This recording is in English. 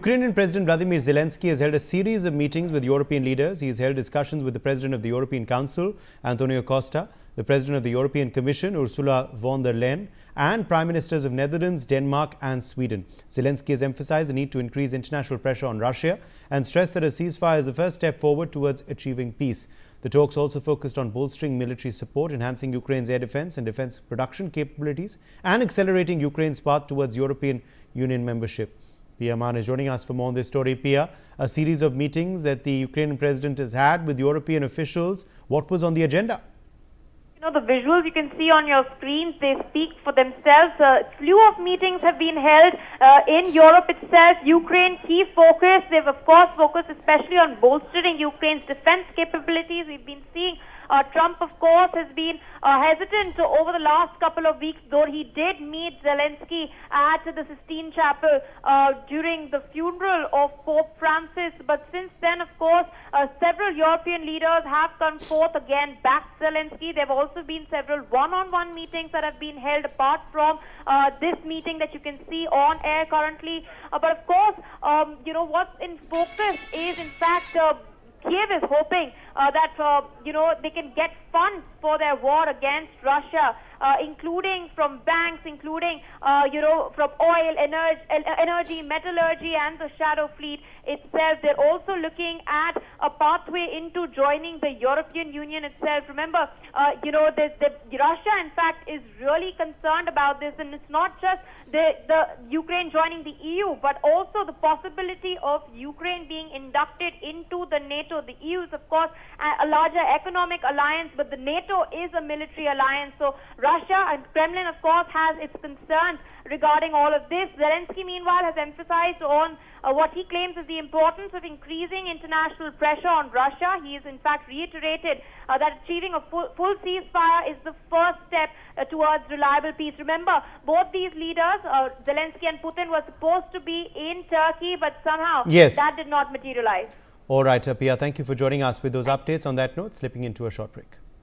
Ukrainian President Vladimir Zelenskyy has held a series of meetings with European leaders. He has held discussions with the President of the European Council, Antonio Costa, the President of the European Commission, Ursula von der Leyen, and Prime Ministers of Netherlands, Denmark and Sweden. Zelenskyy has emphasized the need to increase international pressure on Russia and stressed that a ceasefire is the first step forward towards achieving peace. The talks also focused on bolstering military support, enhancing Ukraine's air defense and defense production capabilities, and accelerating Ukraine's path towards European Union membership. Pia Maan is joining us for more on this story. Pia, a series of meetings that the Ukrainian president has had with European officials. What was on the agenda? You know, the visuals you can see on your screens, they speak for themselves. A slew of meetings have been held in Europe itself. Ukraine, key focus. They've, of course, focused especially on bolstering Ukraine's defense capabilities. We've been seeing Trump, of course, has been hesitant over the last couple of weeks, though he did meet Zelenskyy at the Sistine Chapel during the funeral of Pope Francis. But since then, of course, several European leaders have come forth again, backed Zelenskyy. There have also been several one-on-one meetings that have been held apart from this meeting that you can see on air currently. But of course, you know, what's in focus is, in fact, Kiev is hoping that, you know, they can get funds for their war against Russia, including from banks, including, you know, from oil, energy, metallurgy, and the shadow fleet itself. They're also looking at a pathway into joining the European Union itself. Remember, you know, Russia, in fact, is really concerned about this, and it's not just the Ukraine joining the EU, but also the possibility of Ukraine being inducted into the NATO. The EU is, of course, a larger economic alliance, but the NATO is a military alliance. So Russia and Kremlin, of course, has its concerns regarding all of this. Zelenskyy, meanwhile, has emphasized on what he claims is the importance of increasing international pressure on Russia. He has, in fact, reiterated that achieving a full ceasefire is the first step towards reliable peace. Remember, both these leaders, Zelenskyy and Putin, were supposed to be in Turkey, but somehow that did not materialize. All right, Pia, thank you for joining us with those updates. On that note, slipping into a short break.